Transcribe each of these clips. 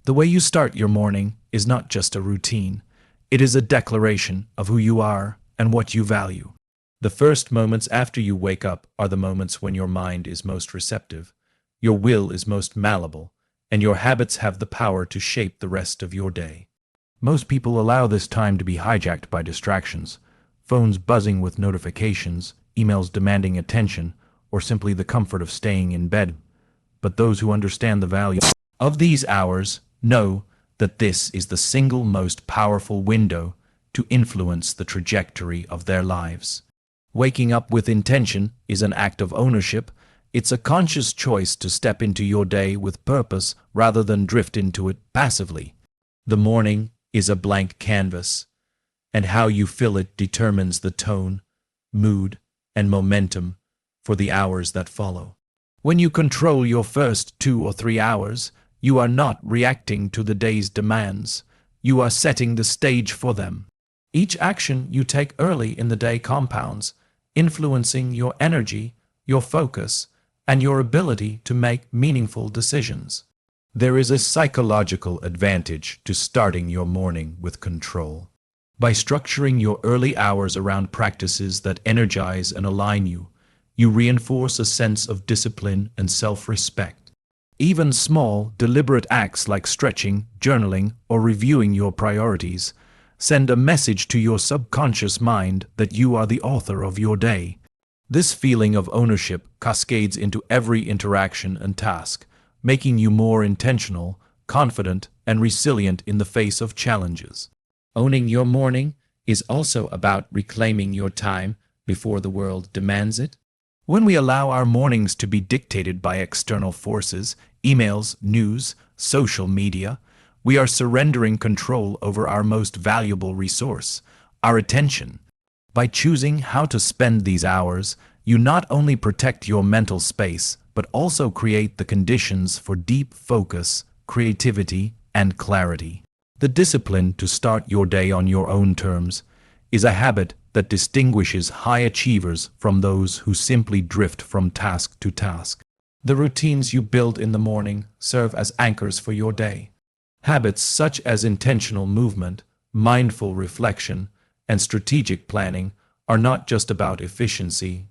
The way you start your morning is not just a routine. It is a declaration of who you are and what you value. The first moments after you wake up are the moments when your mind is most receptive, your will is most malleable, and your habits have the power to shape the rest of your day. Most people allow this time to be hijacked by distractions, phones buzzing with notifications, emails demanding attention, or simply the comfort of staying in bed. But those who understand the value of these hours know that this is the single most powerful window to influence the trajectory of their lives. Waking up with intention is an act of ownership. It's a conscious choice to step into your day with purpose rather than drift into it passively. The morning is a blank canvas, and how you fill it determines the tone, mood, and momentum for the hours that follow. When you control your first 2 or 3 hours, you are not reacting to the day's demands. You are setting the stage for them. Each action you take early in the day compounds, influencing your energy, your focus, and your ability to make meaningful decisions. There is a psychological advantage to starting your morning with control. By structuring your early hours around practices that energize and align you, you reinforce a sense of discipline and self-respect. Even small, deliberate acts like stretching, journaling, or reviewing your priorities send a message to your subconscious mind that you are the author of your day. This feeling of ownership cascades into every interaction and task, making you more intentional, confident, and resilient in the face of challenges. Owning your morning is also about reclaiming your time before the world demands it. When we allow our mornings to be dictated by external forces, emails, news, social media, we are surrendering control over our most valuable resource, our attention. By choosing how to spend these hours, you not only protect your mental space, but also create the conditions for deep focus, creativity, and clarity. The discipline to start your day on your own terms is a habit that distinguishes high achievers from those who simply drift from task to task. The routines you build in the morning serve as anchors for your day. Habits such as intentional movement, mindful reflection, and strategic planning are not just about efficiency.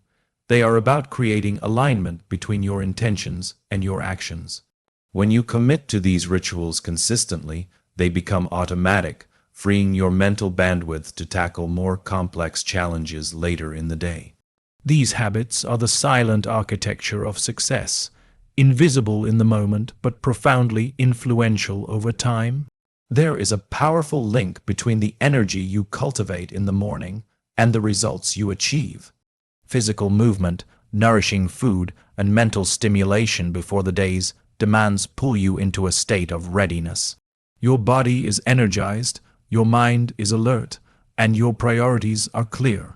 They are about creating alignment between your intentions and your actions. When you commit to these rituals consistently, they become automatic, freeing your mental bandwidth to tackle more complex challenges later in the day. These habits are the silent architecture of success, invisible in the moment but profoundly influential over time. There is a powerful link between the energy you cultivate in the morning and the results you achieve. Physical movement, nourishing food, and mental stimulation before the day's demands pull you into a state of readiness. Your body is energized, your mind is alert, and your priorities are clear.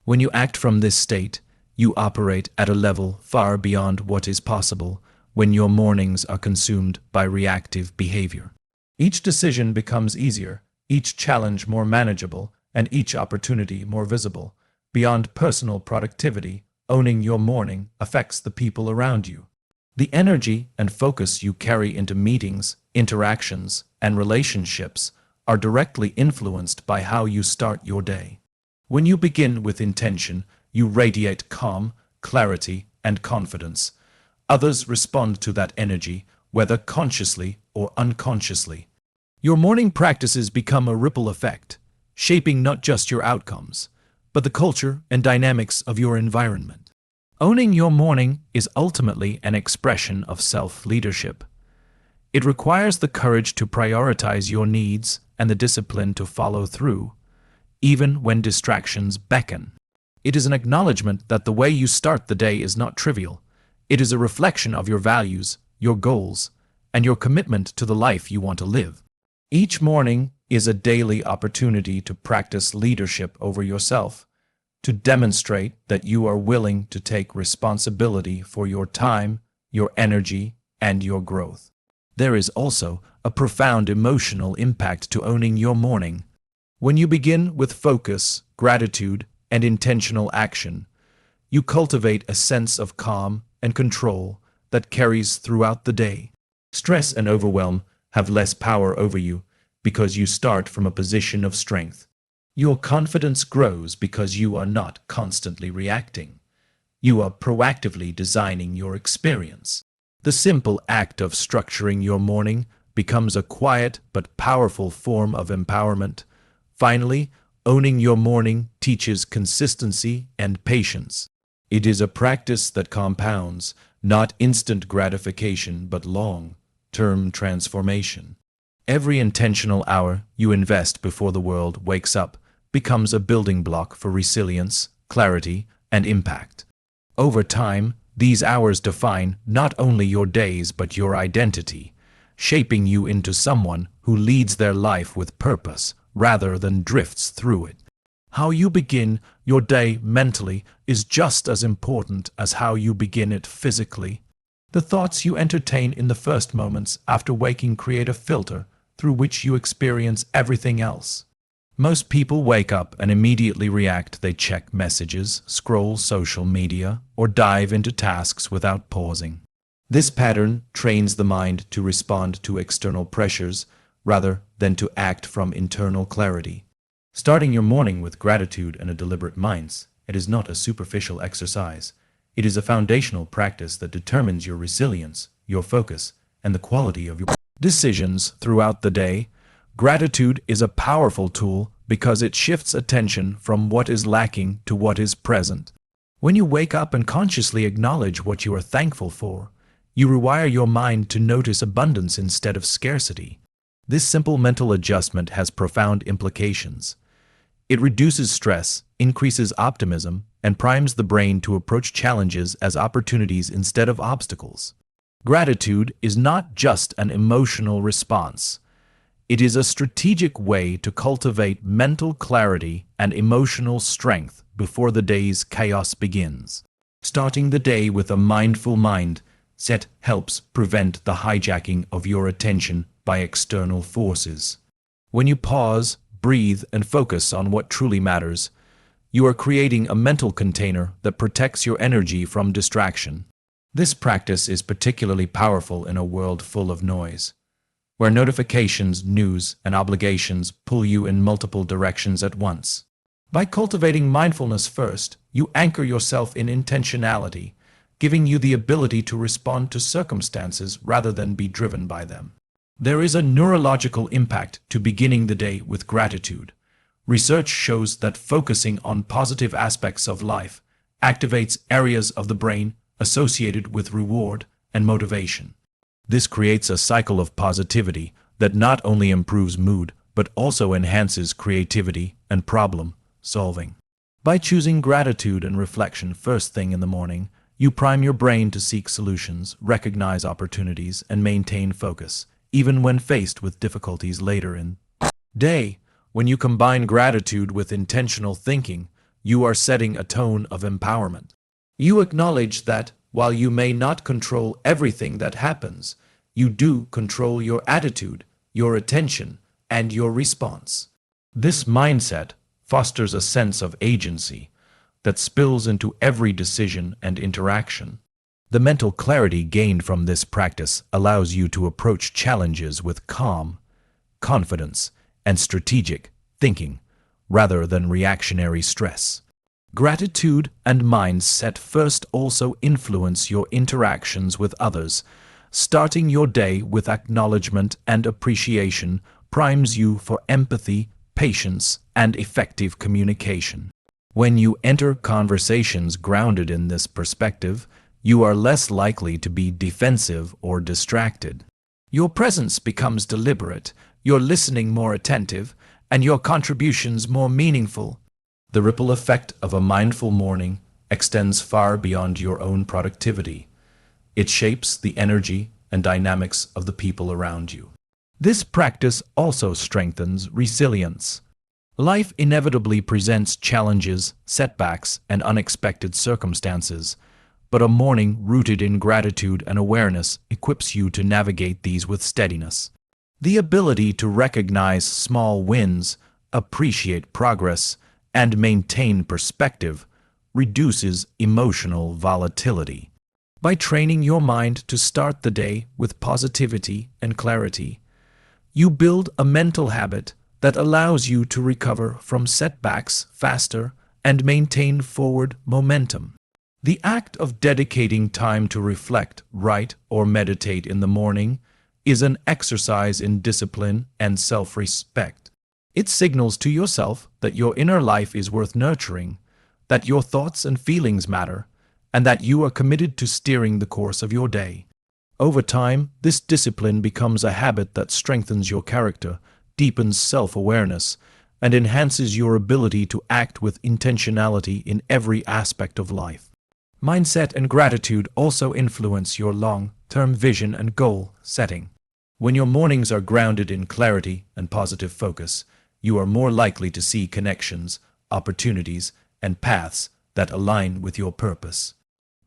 When you act from this state, you operate at a level far beyond what is possible when your mornings are consumed by reactive behavior. Each decision becomes easier, each challenge more manageable, and each opportunity more visible. Beyond personal productivity, owning your morning affects the people around you. The energy and focus you carry into meetings, interactions, and relationships are directly influenced by how you start your day. When you begin with intention, you radiate calm, clarity, and confidence. Others respond to that energy, whether consciously or unconsciously. Your morning practices become a ripple effect, shaping not just your outcomes, but the culture and dynamics of your environment. Owning your morning is ultimately an expression of self-leadership. It requires the courage to prioritize your needs and the discipline to follow through, even when distractions beckon. It is an acknowledgement that the way you start the day is not trivial. It is a reflection of your values, your goals, and your commitment to the life you want to live. Each morning is a daily opportunity to practice leadership over yourself, to demonstrate that you are willing to take responsibility for your time, your energy, and your growth. There is also a profound emotional impact to owning your morning. When you begin with focus, gratitude, and intentional action, you cultivate a sense of calm and control that carries throughout the day. Stress and overwhelm have less power over you because you start from a position of strength. Your confidence grows because you are not constantly reacting. You are proactively designing your experience. The simple act of structuring your morning becomes a quiet but powerful form of empowerment. Finally, owning your morning teaches consistency and patience. It is a practice that compounds, not instant gratification but long-term transformation. Every intentional hour you invest before the world wakes up becomes a building block for resilience, clarity, and impact. Over time, these hours define not only your days but your identity, shaping you into someone who leads their life with purpose rather than drifts through it. How you begin your day mentally is just as important as how you begin it physically. The thoughts you entertain in the first moments after waking create a filter through which you experience everything else. Most people wake up and immediately react. They check messages, scroll social media, or dive into tasks without pausing. This pattern trains the mind to respond to external pressures rather than to act from internal clarity. Starting your morning with gratitude and a deliberate mindset, it is not a superficial exercise. It is a foundational practice that determines your resilience, your focus, and the quality of your decisions throughout the day. Gratitude is a powerful tool because it shifts attention from what is lacking to what is present. When you wake up and consciously acknowledge what you are thankful for, you rewire your mind to notice abundance instead of scarcity. This simple mental adjustment has profound implications. It reduces stress, increases optimism, and primes the brain to approach challenges as opportunities instead of obstacles. Gratitude is not just an emotional response. It is a strategic way to cultivate mental clarity and emotional strength before the day's chaos begins. Starting the day with a mindful mindset helps prevent the hijacking of your attention by external forces. When you pause, breathe, and focus on what truly matters, you are creating a mental container that protects your energy from distraction. This practice is particularly powerful in a world full of noise, where notifications, news, and obligations pull you in multiple directions at once. By cultivating mindfulness first, you anchor yourself in intentionality, giving you the ability to respond to circumstances rather than be driven by them. There is a neurological impact to beginning the day with gratitude. Research shows that focusing on positive aspects of life activates areas of the brain associated with reward and motivation. This creates a cycle of positivity that not only improves mood but also enhances creativity and problem solving. By choosing gratitude and reflection first thing in the morning, you prime your brain to seek solutions, recognize opportunities, and maintain focus, even when faced with difficulties later in the day. When you combine gratitude with intentional thinking, you are setting a tone of empowerment. You acknowledge that, while you may not control everything that happens, you do control your attitude, your attention, and your response. This mindset fosters a sense of agency that spills into every decision and interaction. The mental clarity gained from this practice allows you to approach challenges with calm, confidence, and strategic thinking, rather than reactionary stress. Gratitude and mindset first also influence your interactions with others. Starting your day with acknowledgement and appreciation primes you for empathy, patience, and effective communication. When you enter conversations grounded in this perspective, you are less likely to be defensive or distracted. Your presence becomes deliberate, your listening more attentive, and your contributions more meaningful. The ripple effect of a mindful morning extends far beyond your own productivity. It shapes the energy and dynamics of the people around you. This practice also strengthens resilience. Life inevitably presents challenges, setbacks, and unexpected circumstances, but a morning rooted in gratitude and awareness equips you to navigate these with steadiness. The ability to recognize small wins, appreciate progress, and maintain perspective reduces emotional volatility. By training your mind to start the day with positivity and clarity, You build a mental habit that allows you to recover from setbacks faster and maintain forward momentum. The act of dedicating time to reflect, write, or meditate in the morning is an exercise in discipline and self-respect. It signals to yourself that your inner life is worth nurturing, that your thoughts and feelings matter, and that you are committed to steering the course of your day. Over time, this discipline becomes a habit that strengthens your character, deepens self-awareness, and enhances your ability to act with intentionality in every aspect of life. Mindset and gratitude also influence your long-term vision and goal setting. When your mornings are grounded in clarity and positive focus, you are more likely to see connections, opportunities, and paths that align with your purpose.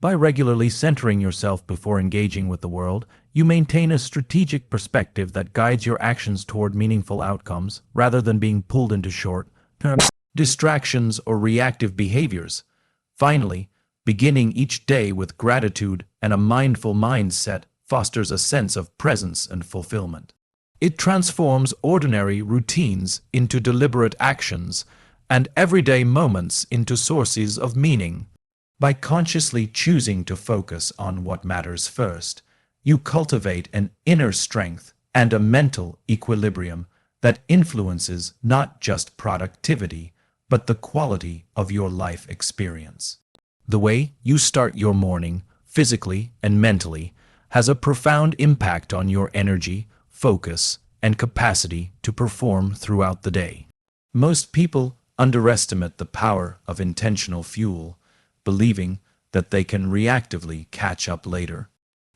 By regularly centering yourself before engaging with the world, you maintain a strategic perspective that guides your actions toward meaningful outcomes rather than being pulled into short-term distractions or reactive behaviors. Finally, beginning each day with gratitude and a mindful mindset fosters a sense of presence and fulfillment. It transforms ordinary routines into deliberate actions and everyday moments into sources of meaning. By consciously choosing to focus on what matters first, you cultivate an inner strength and a mental equilibrium that influences not just productivity, but the quality of your life experience. The way you start your morning, physically and mentally, has a profound impact on your energy, focus, and capacity to perform throughout the day. Most people underestimate the power of intentional fuel, believing that they can reactively catch up later.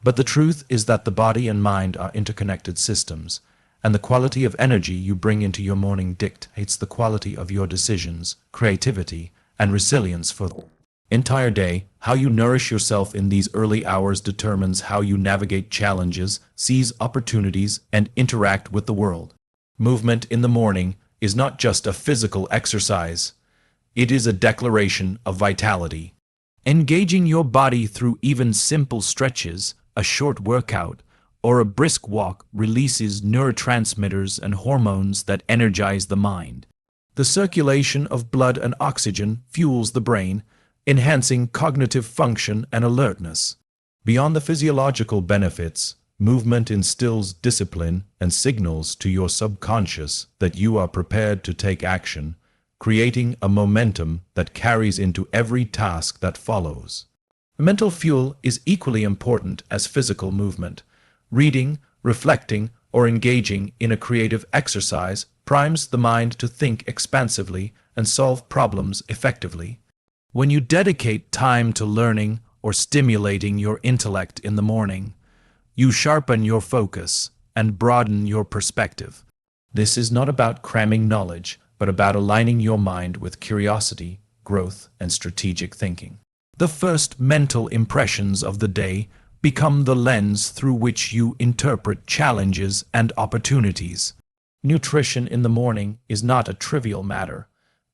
But the truth is that the body and mind are interconnected systems, and the quality of energy you bring into your morning dictates the quality of your decisions, creativity, and resilience for the entire day. How you nourish yourself in these early hours determines how you navigate challenges, seize opportunities, and interact with the world. Movement in the morning is not just a physical exercise. It is a declaration of vitality. Engaging your body through even simple stretches, a short workout, or a brisk walk releases neurotransmitters and hormones that energize the mind. The circulation of blood and oxygen fuels the brain, enhancing cognitive function and alertness. Beyond the physiological benefits, movement instills discipline and signals to your subconscious that you are prepared to take action, creating a momentum that carries into every task that follows. Mental fuel is equally important as physical movement. Reading, reflecting, or engaging in a creative exercise primes the mind to think expansively and solve problems effectively. When you dedicate time to learning or stimulating your intellect in the morning, you sharpen your focus and broaden your perspective. This is not about cramming knowledge, but about aligning your mind with curiosity, growth, and strategic thinking. The first mental impressions of the day become the lens through which you interpret challenges and opportunities. Nutrition in the morning is not a trivial matter.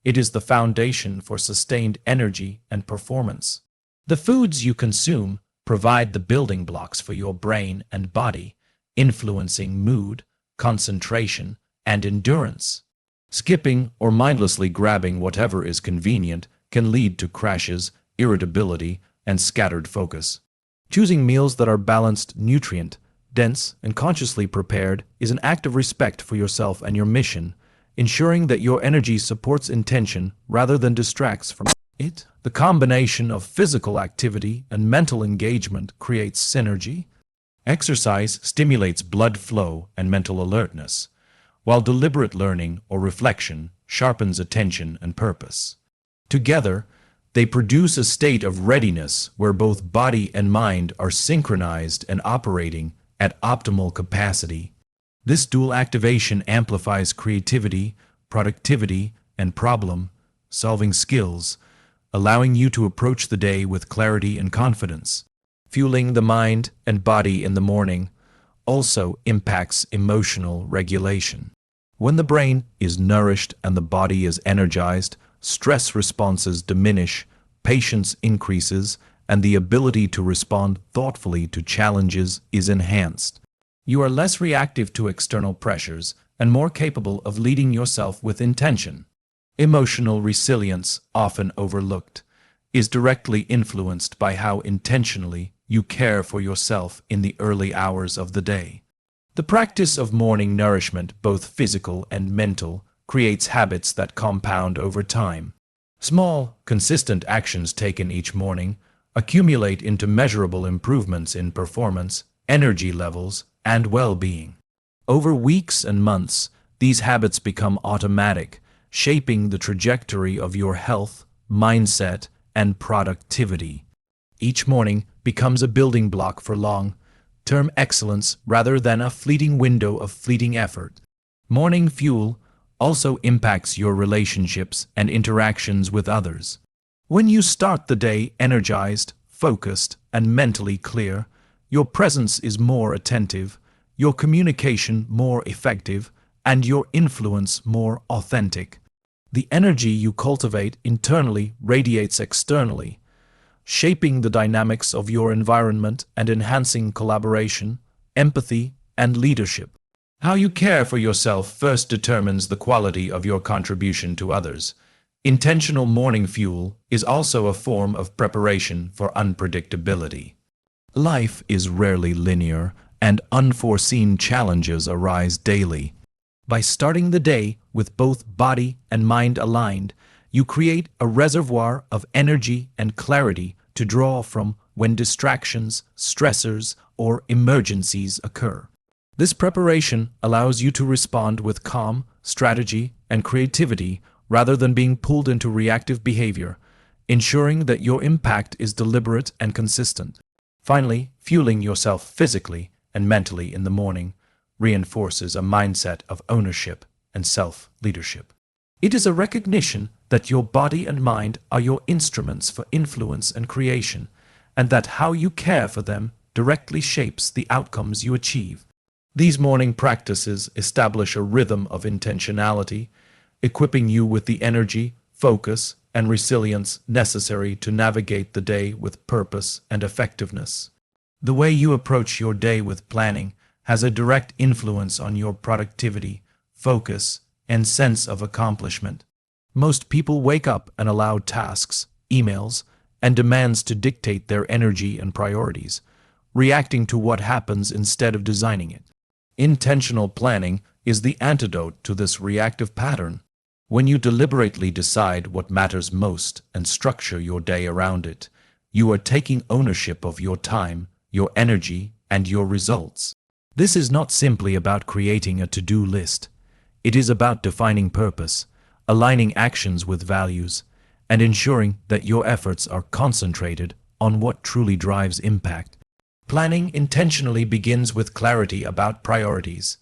It is the foundation for sustained energy and performance. The foods you consume provide the building blocks for your brain and body, influencing mood, concentration, and endurance. Skipping or mindlessly grabbing whatever is convenient can lead to crashes, irritability, and scattered focus. Choosing meals that are balanced, nutrient-dense, and consciously prepared is an act of respect for yourself and your mission, ensuring that your energy supports intention rather than distracts from it. The combination of physical activity and mental engagement creates synergy. Exercise stimulates blood flow and mental alertness, while deliberate learning or reflection sharpens attention and purpose. Together, they produce a state of readiness where both body and mind are synchronized and operating at optimal capacity. This dual activation amplifies creativity, productivity, and problem-solving skills, allowing you to approach the day with clarity and confidence. Fueling the mind and body in the morning also impacts emotional regulation. When the brain is nourished and the body is energized, stress responses diminish, patience increases, and the ability to respond thoughtfully to challenges is enhanced. You are less reactive to external pressures and more capable of leading yourself with intention. Emotional resilience, often overlooked, is directly influenced by how intentionally you care for yourself in the early hours of the day. The practice of morning nourishment, both physical and mental, creates habits that compound over time. Small, consistent actions taken each morning accumulate into measurable improvements in performance, energy levels, and well-being. Over weeks and months, these habits become automatic, shaping the trajectory of your health, mindset, and productivity. Each morning becomes a building block for long-term excellence rather than a fleeting window of fleeting effort. Morning fuel also impacts your relationships and interactions with others. When you start the day energized, focused, and mentally clear, your presence is more attentive, your communication more effective, and your influence more authentic. The energy you cultivate internally radiates externally, shaping the dynamics of your environment and enhancing collaboration, empathy, and leadership. How you care for yourself first determines the quality of your contribution to others. Intentional morning fuel is also a form of preparation for unpredictability. Life is rarely linear, and unforeseen challenges arise daily. By starting the day with both body and mind aligned, you create a reservoir of energy and clarity to draw from when distractions, stressors, or emergencies occur. This preparation allows you to respond with calm, strategy, and creativity rather than being pulled into reactive behavior, ensuring that your impact is deliberate and consistent. Finally, fueling yourself physically and mentally in the morning reinforces a mindset of ownership and self-leadership. It is a recognition that your body and mind are your instruments for influence and creation, and that how you care for them directly shapes the outcomes you achieve. These morning practices establish a rhythm of intentionality, equipping you with the energy, focus, and resilience necessary to navigate the day with purpose and effectiveness. The way you approach your day with planning has a direct influence on your productivity, focus, and sense of accomplishment. Most people wake up and allow tasks, emails, and demands to dictate their energy and priorities, reacting to what happens instead of designing it. Intentional planning is the antidote to this reactive pattern. When you deliberately decide what matters most and structure your day around it, you are taking ownership of your time, your energy, and your results. This is not simply about creating a to-do list. It is about defining purpose, aligning actions with values, and ensuring that your efforts are concentrated on what truly drives impact. Planning intentionally begins with clarity about priorities.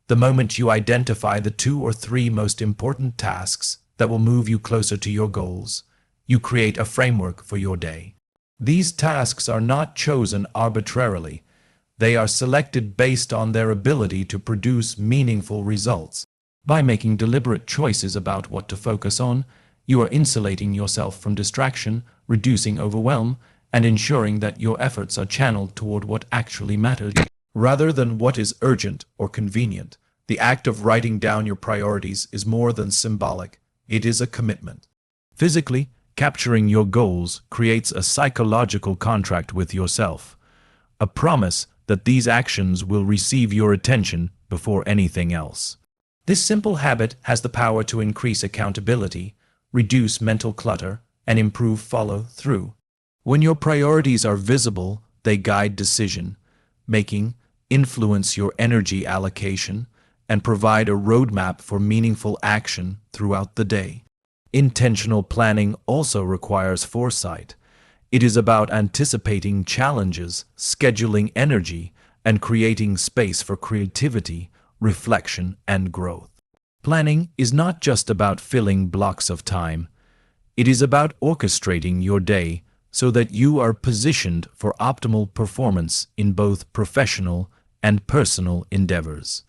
The moment you identify the 2 or 3 most important tasks that will move you closer to your goals, you create a framework for your day. These tasks are not chosen arbitrarily. They are selected based on their ability to produce meaningful results. By making deliberate choices about what to focus on, you are insulating yourself from distraction, reducing overwhelm, and ensuring that your efforts are channeled toward what actually matters, rather than what is urgent or convenient. The act of writing down your priorities is more than symbolic. It is a commitment. Physically, capturing your goals creates a psychological contract with yourself, a promise that these actions will receive your attention before anything else. This simple habit has the power to increase accountability, reduce mental clutter, and improve follow-through. When your priorities are visible, they guide decision-making, influence your energy allocation, and provide a roadmap for meaningful action throughout the day. Intentional planning also requires foresight. It is about anticipating challenges, scheduling energy, and creating space for creativity, reflection, and growth. Planning is not just about filling blocks of time. It is about orchestrating your day so that you are positioned for optimal performance in both professional and personal endeavors.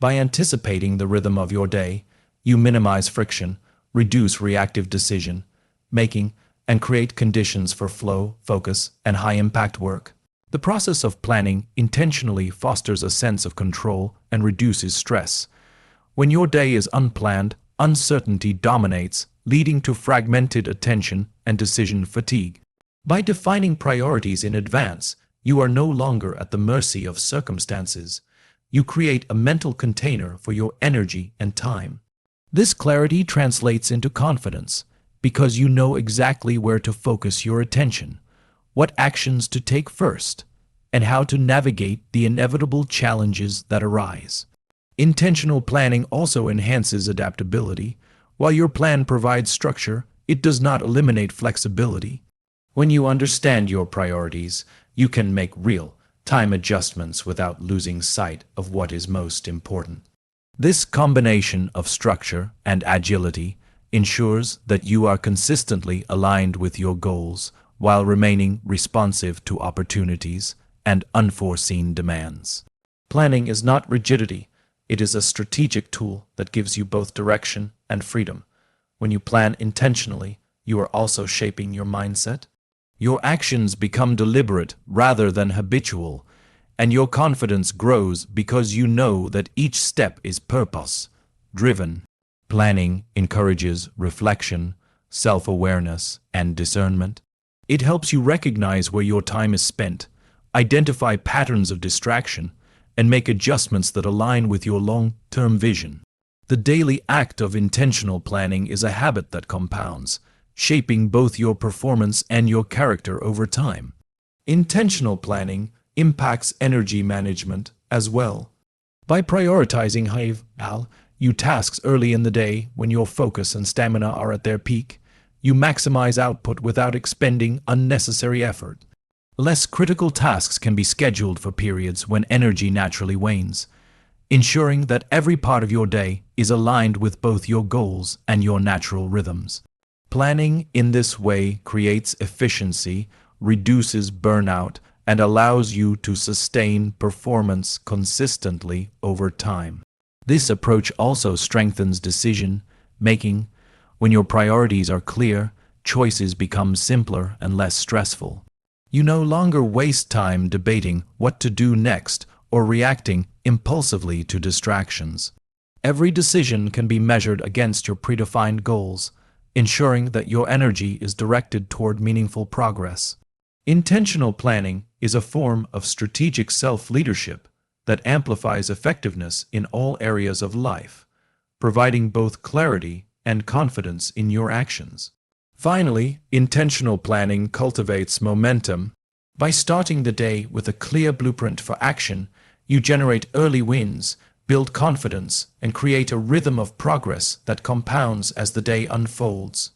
By anticipating the rhythm of your day, you minimize friction, reduce reactive decision-making, and create conditions for flow, focus, and high-impact work. The process of planning intentionally fosters a sense of control and reduces stress. When your day is unplanned, uncertainty dominates, leading to fragmented attention and decision fatigue. By defining priorities in advance, you are no longer at the mercy of circumstances. You create a mental container for your energy and time. This clarity translates into confidence, because you know exactly where to focus your attention, what actions to take first, and how to navigate the inevitable challenges that arise. Intentional planning also enhances adaptability. While your plan provides structure, it does not eliminate flexibility. When you understand your priorities, you can make real-time adjustments without losing sight of what is most important. This combination of structure and agility ensures that you are consistently aligned with your goals while remaining responsive to opportunities and unforeseen demands. Planning is not rigidity. It is a strategic tool that gives you both direction and freedom. When you plan intentionally, you are also shaping your mindset. Your actions become deliberate rather than habitual, and your confidence grows because you know that each step is purpose-driven. Planning encourages reflection, self-awareness, and discernment. It helps you recognize where your time is spent, identify patterns of distraction, and make adjustments that align with your long-term vision. The daily act of intentional planning is a habit that compounds, shaping both your performance and your character over time. Intentional planning impacts energy management as well. By prioritizing you tasks early in the day when your focus and stamina are at their peak, you maximize output without expending unnecessary effort. Less critical tasks can be scheduled for periods when energy naturally wanes, ensuring that every part of your day is aligned with both your goals and your natural rhythms. Planning in this way creates efficiency, reduces burnout, and allows you to sustain performance consistently over time. This approach also strengthens decision-making. When your priorities are clear, choices become simpler and less stressful. You no longer waste time debating what to do next or reacting impulsively to distractions. Every decision can be measured against your predefined goals, ensuring that your energy is directed toward meaningful progress. Intentional planning is a form of strategic self-leadership that amplifies effectiveness in all areas of life, providing both clarity and confidence in your actions. Finally, intentional planning cultivates momentum. By starting the day with a clear blueprint for action, you generate early wins, build confidence, and create a rhythm of progress that compounds as the day unfolds.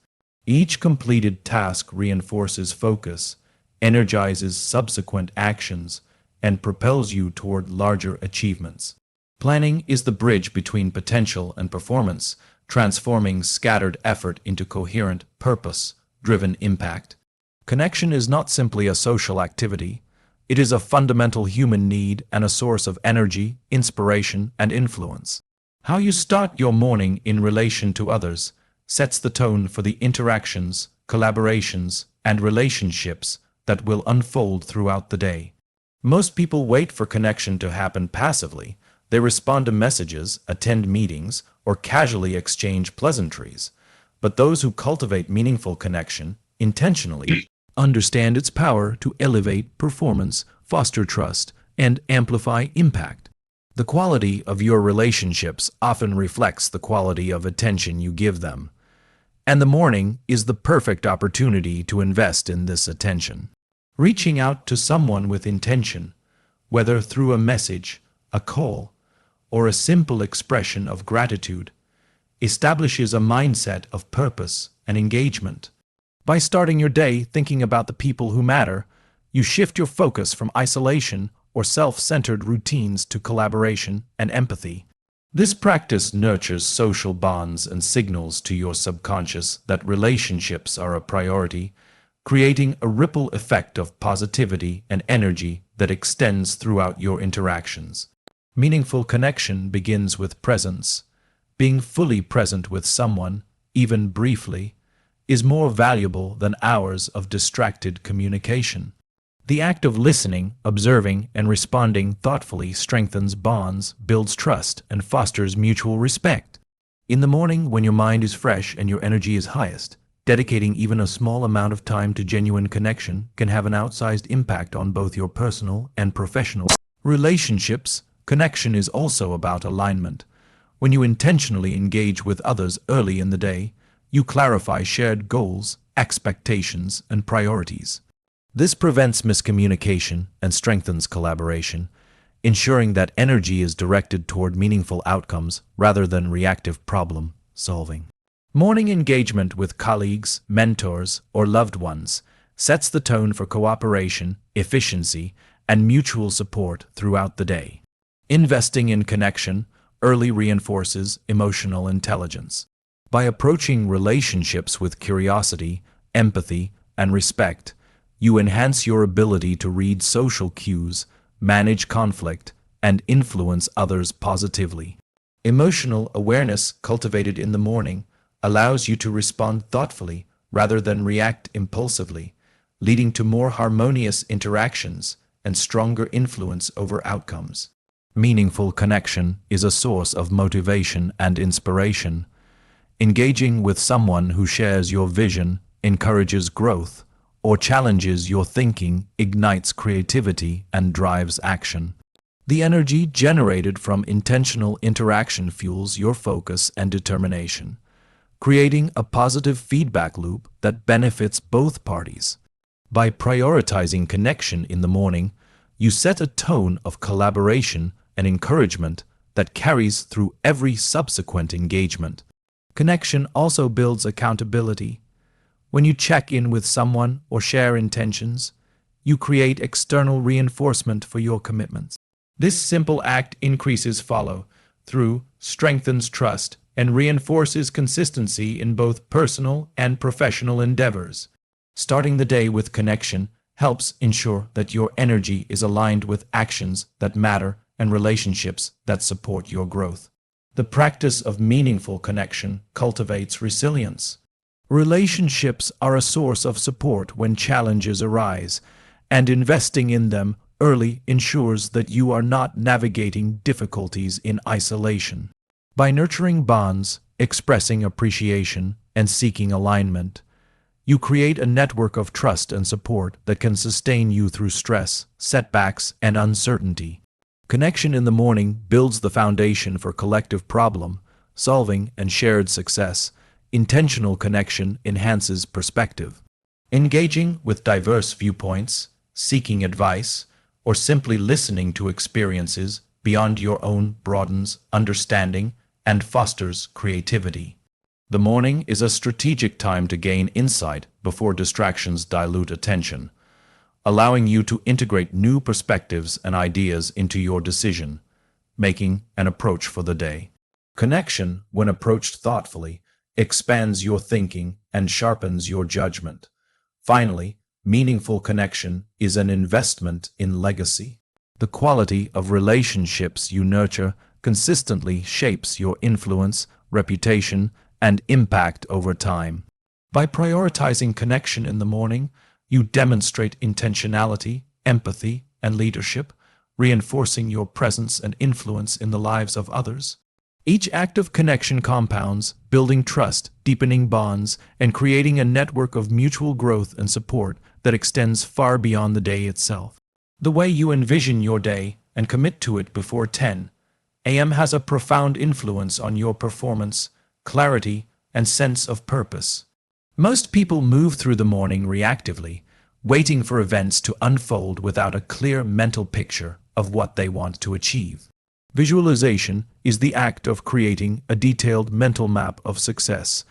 Each completed task reinforces focus, energizes subsequent actions, and propels you toward larger achievements. Planning is the bridge between potential and performance, transforming scattered effort into coherent, purpose-driven impact. Connection is not simply a social activity. It is a fundamental human need and a source of energy, inspiration, and influence. How you start your morning in relation to others sets the tone for the interactions, collaborations, and relationships that will unfold throughout the day. Most people wait for connection to happen passively. They respond to messages, attend meetings, or casually exchange pleasantries. But those who cultivate meaningful connection intentionally understand its power to elevate performance, foster trust, and amplify impact. The quality of your relationships often reflects the quality of attention you give them, and the morning is the perfect opportunity to invest in this attention. Reaching out to someone with intention, whether through a message, a call, or a simple expression of gratitude, establishes a mindset of purpose and engagement. By starting your day thinking about the people who matter, you shift your focus from isolation or self-centered routines to collaboration and empathy. This practice nurtures social bonds and signals to your subconscious that relationships are a priority, creating a ripple effect of positivity and energy that extends throughout your interactions. Meaningful connection begins with presence. Being fully present with someone, even briefly, is more valuable than hours of distracted communication. The act of listening, observing, and responding thoughtfully strengthens bonds, builds trust, and fosters mutual respect. In the morning, when your mind is fresh and your energy is highest, dedicating even a small amount of time to genuine connection can have an outsized impact on both your personal and professional relationships. Connection is also about alignment. When you intentionally engage with others early in the day, you clarify shared goals, expectations, and priorities. This prevents miscommunication and strengthens collaboration, ensuring that energy is directed toward meaningful outcomes rather than reactive problem solving. Morning engagement with colleagues, mentors, or loved ones sets the tone for cooperation, efficiency, and mutual support throughout the day. Investing in connection early reinforces emotional intelligence. By approaching relationships with curiosity, empathy, and respect, you enhance your ability to read social cues, manage conflict, and influence others positively. Emotional awareness cultivated in the morning allows you to respond thoughtfully rather than react impulsively, leading to more harmonious interactions and stronger influence over outcomes. Meaningful connection is a source of motivation and inspiration. Engaging with someone who shares your vision, encourages growth, or challenges your thinking ignites creativity and drives action. The energy generated from intentional interaction fuels your focus and determination, creating a positive feedback loop that benefits both parties. By prioritizing connection in the morning, you set a tone of collaboration and encouragement that carries through every subsequent engagement. Connection also builds accountability. When you check in with someone or share intentions, you create external reinforcement for your commitments. This simple act increases follow-through, strengthens trust, and reinforces consistency in both personal and professional endeavors. Starting the day with connection helps ensure that your energy is aligned with actions that matter and relationships that support your growth. The practice of meaningful connection cultivates resilience. Relationships are a source of support when challenges arise, and investing in them early ensures that you are not navigating difficulties in isolation. By nurturing bonds, expressing appreciation, and seeking alignment, you create a network of trust and support that can sustain you through stress, setbacks, and uncertainty. Connection in the morning builds the foundation for collective problem solving and shared success. Intentional connection enhances perspective. Engaging with diverse viewpoints, seeking advice, or simply listening to experiences beyond your own broadens understanding and fosters creativity. The morning is a strategic time to gain insight before distractions dilute attention, allowing you to integrate new perspectives and ideas into your decision-making and approach for the day. Connection, when approached thoughtfully, expands your thinking and sharpens your judgment. Finally, meaningful connection is an investment in legacy. The quality of relationships you nurture consistently shapes your influence, reputation, and impact over time. By prioritizing connection in the morning, you demonstrate intentionality, empathy, and leadership, reinforcing your presence and influence in the lives of others. Each act of connection compounds, building trust, deepening bonds, and creating a network of mutual growth and support that extends far beyond the day itself. The way you envision your day and commit to it before 10 a.m. has a profound influence on your performance, clarity, and sense of purpose. Most people move through the morning reactively, waiting for events to unfold without a clear mental picture of what they want to achieve. Visualization is the act of creating a detailed mental map of success,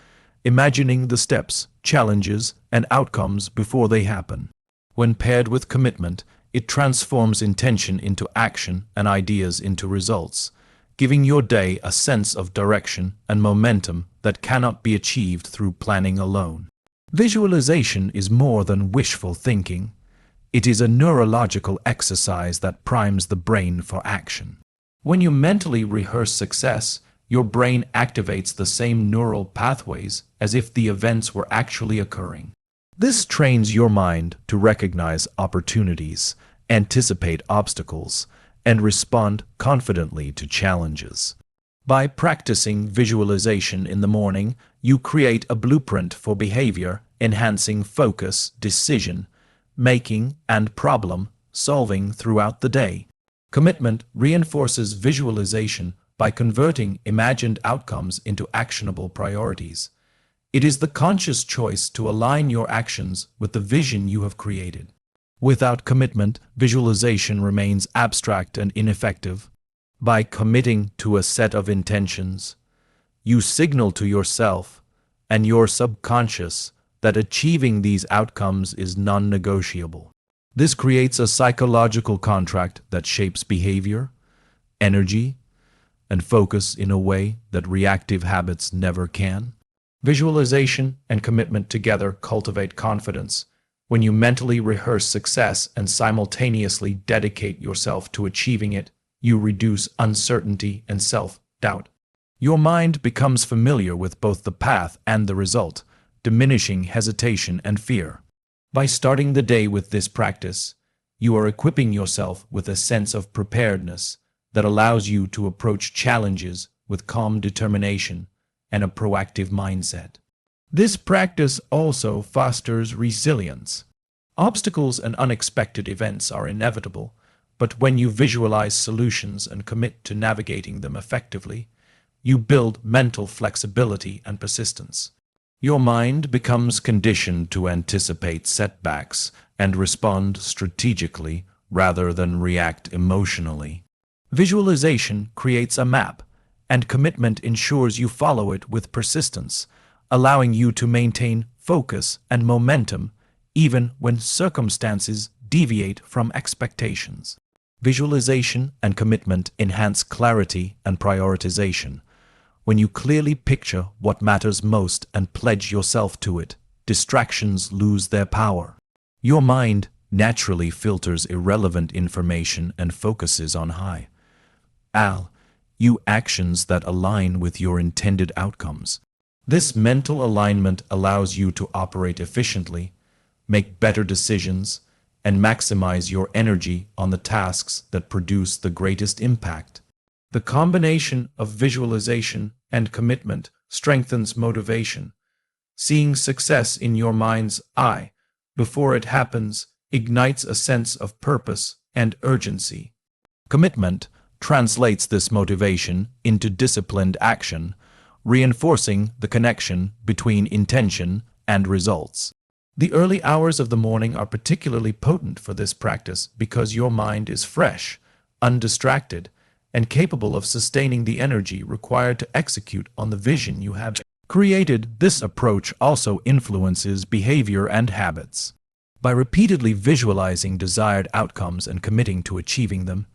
imagining the steps, challenges, and outcomes before they happen. When paired with commitment, it transforms intention into action and ideas into results, giving your day a sense of direction and momentum that cannot be achieved through planning alone. Visualization is more than wishful thinking. It is a neurological exercise that primes the brain for action. When you mentally rehearse success, your brain activates the same neural pathways as if the events were actually occurring. This trains your mind to recognize opportunities, anticipate obstacles, and respond confidently to challenges. By practicing visualization in the morning, you create a blueprint for behavior, enhancing focus, decision making, and problem solving throughout the day. Commitment reinforces visualization by converting imagined outcomes into actionable priorities. It is the conscious choice to align your actions with the vision you have created. Without commitment, visualization remains abstract and ineffective. By committing to a set of intentions, you signal to yourself and your subconscious that achieving these outcomes is non-negotiable. This creates a psychological contract that shapes behavior, energy, and focus in a way that reactive habits never can. Visualization and commitment together cultivate confidence. When you mentally rehearse success and simultaneously dedicate yourself to achieving it, you reduce uncertainty and self-doubt. Your mind becomes familiar with both the path and the result, diminishing hesitation and fear. By starting the day with this practice, you are equipping yourself with a sense of preparedness that allows you to approach challenges with calm determination and a proactive mindset. This practice also fosters resilience. Obstacles and unexpected events are inevitable, but when you visualize solutions and commit to navigating them effectively, you build mental flexibility and persistence. Your mind becomes conditioned to anticipate setbacks and respond strategically rather than react emotionally. Visualization creates a map, and commitment ensures you follow it with persistence, allowing you to maintain focus and momentum even when circumstances deviate from expectations. Visualization and commitment enhance clarity and prioritization. When you clearly picture what matters most and pledge yourself to it, distractions lose their power. Your mind naturally filters irrelevant information and focuses on you actions that align with your intended outcomes. This mental alignment allows you to operate efficiently, make better decisions, and maximize your energy on the tasks that produce the greatest impact. The combination of visualization and commitment strengthens motivation. Seeing success in your mind's eye before it happens ignites a sense of purpose and urgency. Commitment translates this motivation into disciplined action, reinforcing the connection between intention and results. The early hours of the morning are particularly potent for this practice because your mind is fresh, undistracted, and capable of sustaining the energy required to execute on the vision you have created. This approach also influences behavior and habits. By repeatedly visualizing desired outcomes and committing to achieving them,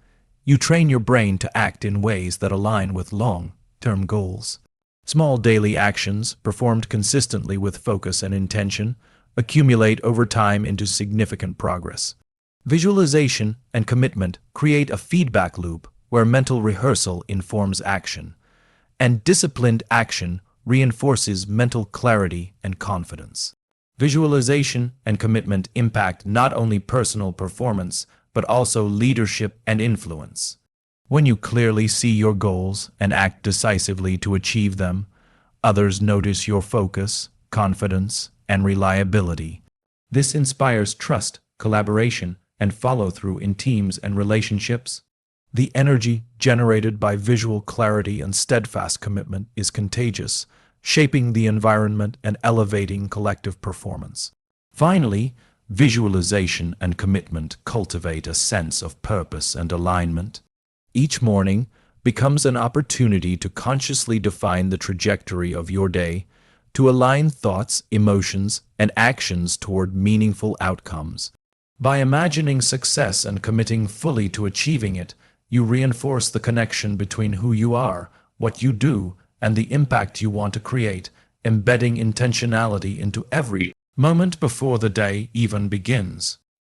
you train your brain to act in ways that align with long-term goals. Small daily actions, performed consistently with focus and intention, accumulate over time into significant progress. Visualization and commitment create a feedback loop where mental rehearsal informs action, and disciplined action reinforces mental clarity and confidence. Visualization and commitment impact not only personal performance, but also leadership and influence. When you clearly see your goals and act decisively to achieve them, others notice your focus, confidence, and reliability. This inspires trust, collaboration, and follow-through in teams and relationships. The energy generated by visual clarity and steadfast commitment is contagious, shaping the environment and elevating collective performance. Finally, visualization and commitment cultivate a sense of purpose and alignment. Each morning becomes an opportunity to consciously define the trajectory of your day, to align thoughts, emotions, and actions toward meaningful outcomes. By imagining success and committing fully to achieving it, you reinforce the connection between who you are, what you do, and the impact you want to create, embedding intentionality into every moment before the day even begins.